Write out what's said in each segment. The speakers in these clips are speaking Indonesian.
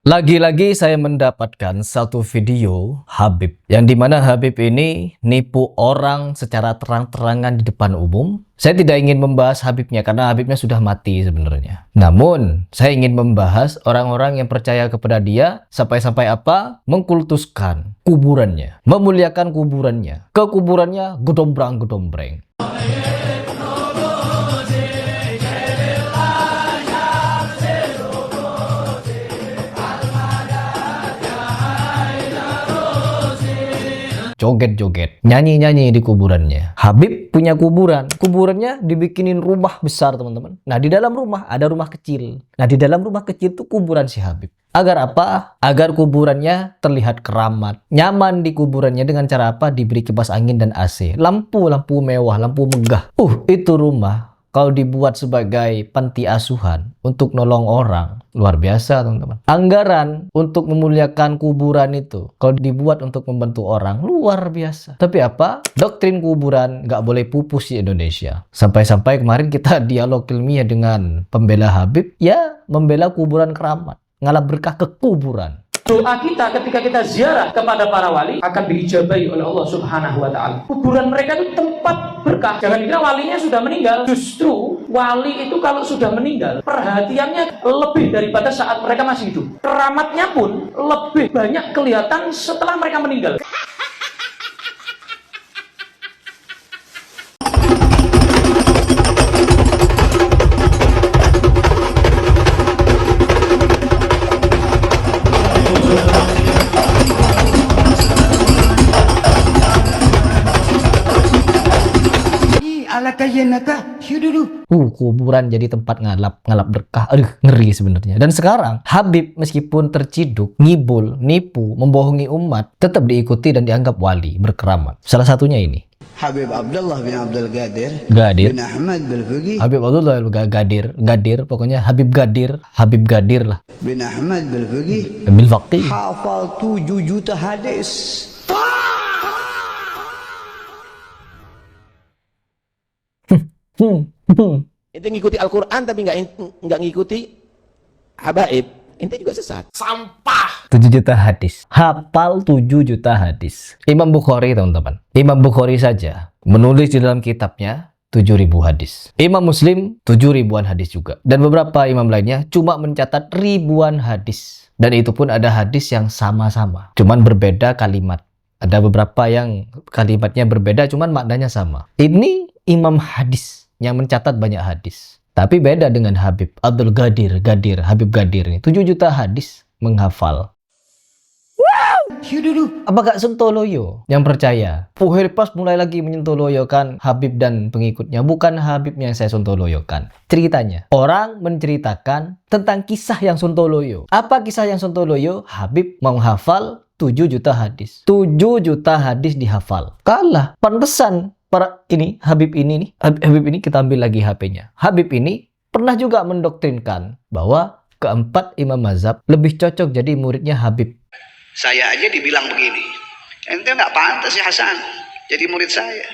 Lagi-lagi saya mendapatkan satu video Habib, yang dimana Habib ini nipu orang secara terang-terangan di depan umum. Saya tidak ingin membahas Habibnya karena Habibnya sudah mati sebenarnya. Namun, saya ingin membahas orang-orang yang percaya kepada dia sampai-sampai apa? Mengkultuskan kuburannya, memuliakan kuburannya, ke kuburannya gedombrang-gedombreng. Joget-joget, nyanyi-nyanyi di kuburannya. Habib punya kuburan. Kuburannya dibikinin rumah besar, teman-teman. Nah, di dalam rumah ada rumah kecil. Nah, di dalam rumah kecil itu kuburan si Habib. Agar apa? Agar kuburannya terlihat keramat. Nyaman di kuburannya dengan cara apa? Diberi kipas angin dan AC. Lampu mewah, lampu megah. Itu rumah. Kalau dibuat sebagai panti asuhan untuk nolong orang, luar biasa teman-teman. Anggaran untuk memuliakan kuburan itu, kalau dibuat untuk membantu orang, luar biasa. Tapi apa? Doktrin kuburan nggak boleh pupus di Indonesia. Sampai-sampai kemarin kita dialog ilmiah dengan pembela Habib, ya membela kuburan keramat. Ngalap berkah ke kuburan. Doa kita ketika kita ziarah kepada para wali akan diijabahi oleh Allah Subhanahu wa Ta'ala. Kuburan mereka itu tempat berkah. Jangan dikira walinya sudah meninggal. Justru wali itu kalau sudah meninggal, perhatiannya lebih daripada saat mereka masih hidup. Keramatnya pun lebih banyak kelihatan setelah mereka meninggal. Kuburan jadi tempat ngalap berkah. Aduh, ngeri sebenarnya. Dan sekarang Habib meskipun terciduk, ngibul, nipu, membohongi umat, tetap diikuti dan dianggap wali, berkeramat. Salah satunya ini. Habib Abdullah bin Abdul Gadir bin Ahmad Bil-Fuqi. Habib Abdullah Gadir, pokoknya Habib Gadir lah. Bin Ahmad Bil-Fuqi. Bil-Faqih. Hafal 7 juta hadis. Ente ngikuti Al-Quran tapi nggak ngikuti habaib, ente juga sesat. Sampah. 7 juta hadis. Hafal 7 juta hadis. Imam Bukhari, teman-teman. Imam Bukhari saja menulis di dalam kitabnya 7.000 hadis. Imam Muslim 7.000-an hadis juga. Dan beberapa imam lainnya cuma mencatat ribuan hadis. Dan itu pun ada hadis yang sama-sama, cuman berbeda kalimat. Ada beberapa yang kalimatnya berbeda, cuman maknanya sama. Ini imam hadis yang mencatat banyak hadis. Tapi beda dengan Habib Abdul Habib Gadir ini. 7 juta hadis menghafal. Apa gak Sontoloyo yang percaya? Puhir pas mulai lagi menyentoloyokan Habib dan pengikutnya. Bukan Habibnya yang saya sontoloyokan. Ceritanya, orang menceritakan tentang kisah yang sontoloyo. Apa kisah yang sontoloyo? Habib menghafal 7 juta hadis. 7 juta hadis dihafal. Kalah. Pantesan para ini, Habib ini kita ambil lagi HP-nya. Habib ini pernah juga mendoktrinkan bahwa keempat imam mazhab lebih cocok jadi muridnya Habib. Saya aja dibilang begini, ente nggak pantas ya Hasan jadi murid saya.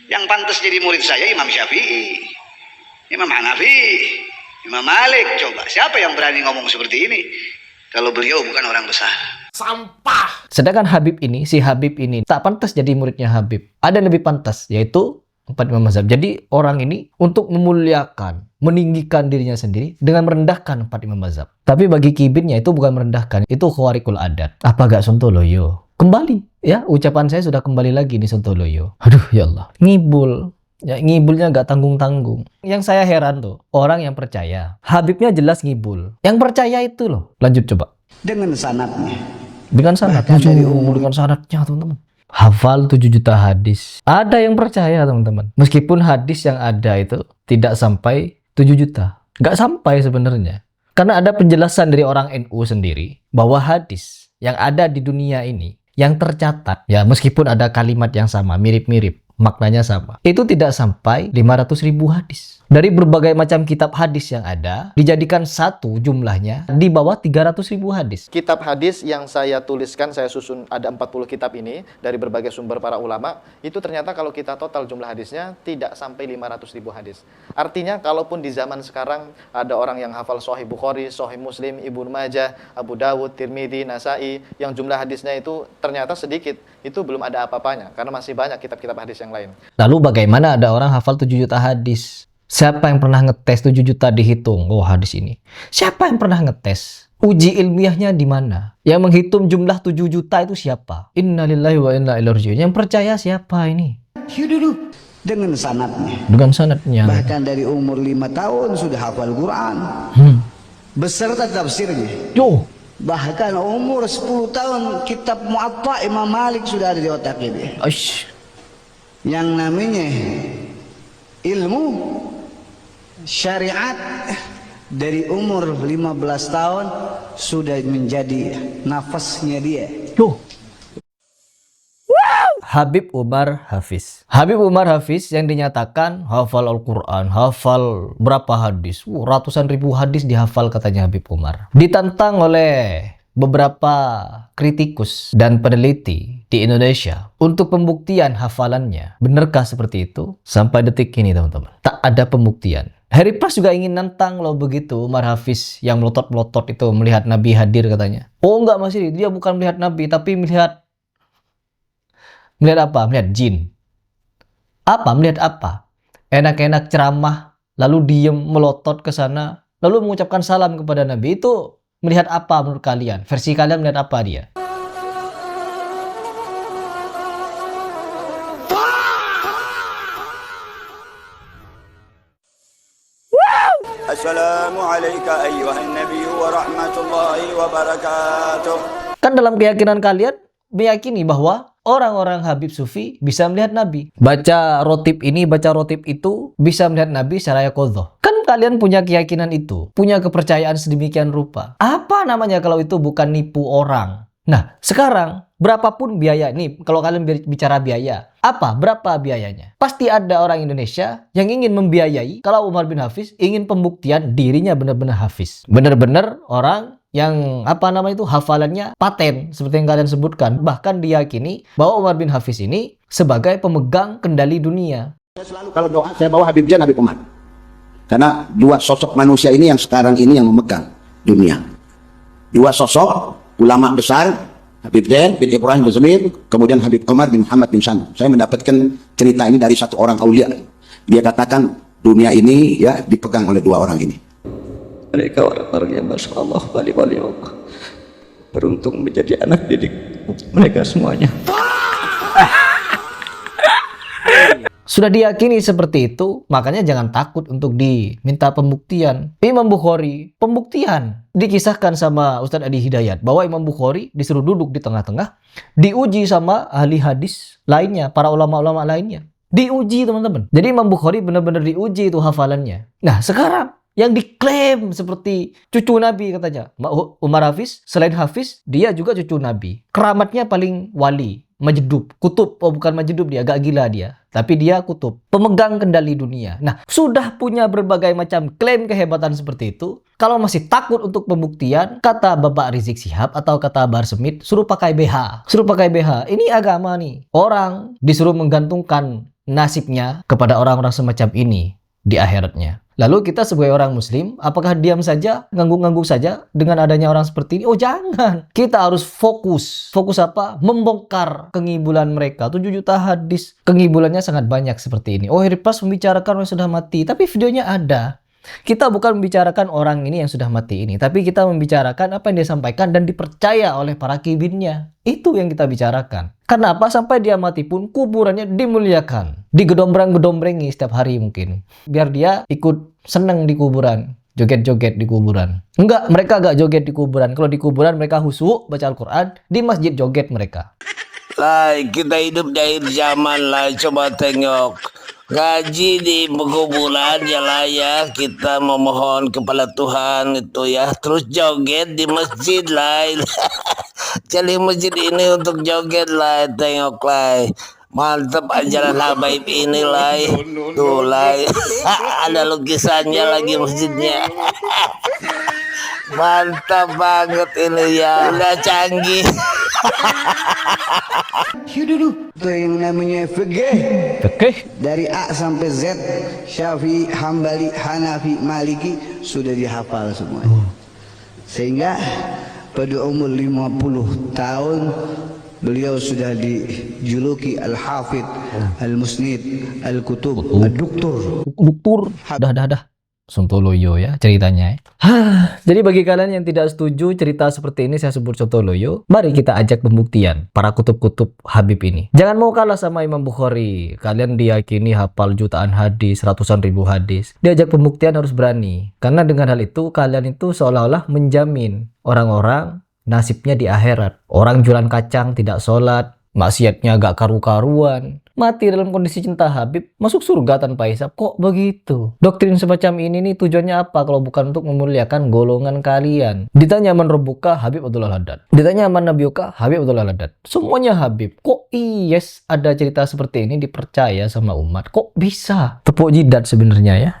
Yang pantas jadi murid saya Imam Syafi'i, Imam Hanafi, Imam Malik. Coba siapa yang berani ngomong seperti ini kalau beliau bukan orang besar? Sampah. Sedangkan si Habib ini tak pantas jadi muridnya Habib. Ada yang lebih pantas, yaitu empat imam mazhab. Jadi orang ini untuk memuliakan, meninggikan dirinya sendiri dengan merendahkan empat imam mazhab. Tapi bagi kibinnya itu bukan merendahkan, itu khawarikul adat. Apa gak Sontoloyo? Kembali, ya ucapan saya sudah kembali lagi nih Sontoloyo. Aduh ya Allah, ngibul. Ya, ngibulnya gak tanggung-tanggung. Yang saya heran tuh, orang yang percaya Habibnya jelas ngibul. Yang percaya itu loh. Lanjut coba. Dengan sanadnya. Dengan sanadnya, dengan sanadnya teman-teman. Hafal 7 juta hadis. Ada yang percaya teman-teman. Meskipun hadis yang ada itu tidak sampai 7 juta. Nggak sampai sebenarnya. Karena ada penjelasan dari orang NU sendiri bahwa hadis yang ada di dunia ini yang tercatat, ya meskipun ada kalimat yang sama, mirip-mirip, maknanya sama, itu tidak sampai 500.000 hadis. Dari berbagai macam kitab hadis yang ada, dijadikan satu jumlahnya di bawah 300.000 hadis. Kitab hadis yang saya tuliskan, saya susun ada 40 kitab ini dari berbagai sumber para ulama, itu ternyata kalau kita total jumlah hadisnya tidak sampai 500.000 hadis. Artinya kalaupun di zaman sekarang ada orang yang hafal Sahih Bukhari, Sahih Muslim, Ibnu Majah, Abu Dawud, Tirmidzi, Nasai, yang jumlah hadisnya itu ternyata sedikit, itu belum ada apa-apanya karena masih banyak kitab-kitab hadis yang lain. Lalu bagaimana ada orang hafal 7 juta hadis? Siapa yang pernah ngetes 7 juta dihitung? Oh, hadis ini. Siapa yang pernah ngetes? Uji ilmiahnya di mana? Yang menghitung jumlah 7 juta itu siapa? Innalillahi wa inna ilaihi raji'un. Yang percaya siapa ini? Dengan sanatnya. Dengan sanadnya. Bahkan dari umur 5 tahun sudah hafal Quran. Beserta tafsirnya. Yo. Bahkan umur 10 tahun kitab Muwatta Imam Malik sudah ada di otak ini. Aish. Yang namanya ilmu syariat dari umur 15 tahun sudah menjadi nafasnya dia. Yo. Habib Umar Hafiz. Habib Umar Hafiz yang dinyatakan hafal Al-Quran, hafal berapa hadis? Ratusan ribu hadis dihafal katanya Habib Umar. Ditantang oleh beberapa kritikus dan peneliti di Indonesia untuk pembuktian hafalannya. Benarkah seperti itu? Sampai detik ini teman-teman, tak ada pembuktian. Harry Pras juga ingin nantang loh begitu Umar Hafiz yang melotot-melotot itu melihat Nabi hadir katanya. Oh enggak Mas, dia bukan melihat Nabi tapi melihat apa? Melihat jin. Apa? Melihat apa? Enak-enak ceramah, lalu diem melotot ke sana, lalu mengucapkan salam kepada Nabi. Itu melihat apa menurut kalian? Versi kalian melihat apa dia? Assalamualaikum ayyuhan nabiyyu wa rahmatullahi wa barakatuh. Kan dalam keyakinan kalian meyakini bahwa orang-orang Habib Sufi bisa melihat Nabi. Baca rotib ini, baca rotib itu, bisa melihat Nabi secara yaqodzah. Kan kalian punya keyakinan itu, punya kepercayaan sedemikian rupa. Apa namanya kalau itu bukan nipu orang? Nah, sekarang berapapun biaya, nih kalau kalian bicara biaya, apa? Berapa biayanya? Pasti ada orang Indonesia yang ingin membiayai, kalau Umar bin Hafiz ingin pembuktian dirinya benar-benar Hafiz. Benar-benar orang yang hafalannya paten seperti yang kalian sebutkan, bahkan diyakini bahwa Umar bin Hafiz ini sebagai pemegang kendali dunia. Saya selalu kalau doa saya bawa Habib Zain, Habib Umar, karena dua sosok manusia ini yang sekarang ini yang memegang dunia. Dua sosok ulama besar, Habib Zain bin Ibrahim bin Zamir, kemudian Habib Umar bin Muhammad bin Shan. Saya mendapatkan cerita ini dari satu orang aulia. Dia katakan dunia ini ya dipegang oleh dua orang ini. Mereka orang-orang yang Masya Allah, wali-wali Allah, beruntung menjadi anak didik mereka semuanya. Sudah diyakini seperti itu, makanya jangan takut untuk diminta pembuktian. Imam Bukhari, pembuktian. Dikisahkan sama Ustadz Adi Hidayat bahwa Imam Bukhari disuruh duduk di tengah-tengah, diuji sama ahli hadis lainnya, para ulama-ulama lainnya. Diuji teman-teman. Jadi Imam Bukhari benar-benar diuji itu hafalannya. Nah sekarang yang diklaim seperti cucu Nabi katanya Umar Hafiz, selain Hafiz dia juga cucu Nabi, keramatnya paling wali, majdub, kutub. Oh bukan majdub, dia agak gila dia, tapi dia kutub, pemegang kendali dunia. Nah sudah punya berbagai macam klaim kehebatan seperti itu, kalau masih takut untuk pembuktian, kata Bapak Rizik Syihab atau kata Bahar Smith, suruh pakai BH, suruh pakai BH. Ini agama nih, orang disuruh menggantungkan nasibnya kepada orang-orang semacam ini di akhiratnya. Lalu kita sebagai orang muslim, apakah diam saja, ngangguk-ngangguk saja dengan adanya orang seperti ini? Oh jangan. Kita harus fokus. Fokus apa? Membongkar kengibulan mereka. 7 juta hadis. Kengibulannya sangat banyak seperti ini. Oh Harry Pras membicarakan orang yang sudah mati. Tapi videonya ada. Kita bukan membicarakan orang ini yang sudah mati ini. Tapi kita membicarakan apa yang dia sampaikan dan dipercaya oleh para kibinnya. Itu yang kita bicarakan. Karena apa? Sampai dia mati pun kuburannya dimuliakan. Digedombrang-gedombrengi setiap hari mungkin. Biar dia ikut seneng di kuburan. Joget-joget di kuburan. Enggak, mereka agak joget di kuburan. Kalau di kuburan mereka khusyuk baca Al-Quran. Di masjid joget mereka. Lah, kita hidup dari zaman lah. Coba tengok. Ngaji di kuburan ya lah ya. Kita memohon kepada Tuhan itu ya. Terus joget di masjid lah. Cari masjid ini untuk joget lah. Tengok lah. Mantap ajaran Habib ini Lai. Tuh Lai. Ada lukisannya lagi masjidnya. Mantap banget ini ya. Udah canggih. Itu yang namanya fikih. Fikih. Dari A sampai Z, Syafi'i, Hambali, Hanafi, Maliki sudah dihafal semua. Sehingga pada umur 50 tahun beliau sudah dijuluki Al-Hafidh, Al-Musnid, Al-Kutub, Al-Doktor. Dah. Sontoloyo ya ceritanya. Jadi bagi kalian yang tidak setuju cerita seperti ini saya sebut sontoloyo, mari kita ajak pembuktian para kutub-kutub Habib ini. Jangan mau kalah sama Imam Bukhari. Kalian diyakini hafal jutaan hadis, ratusan ribu hadis. Diajak pembuktian harus berani. Karena dengan hal itu kalian itu seolah-olah menjamin orang-orang nasibnya di akhirat. Orang jualan kacang tidak sholat, maksiatnya agak karu-karuan, mati dalam kondisi cinta Habib, masuk surga tanpa hisab. Kok begitu? Doktrin semacam ini nih tujuannya apa kalau bukan untuk memuliakan golongan kalian? Ditanya man Rabbuka, Habib Abdullah Haddad. Ditanya man Nabiyuka, Habib Abdullah Haddad. Semuanya Habib. Kok yes ada cerita seperti ini dipercaya sama umat? Kok bisa? Tepuk jidat sebenarnya ya.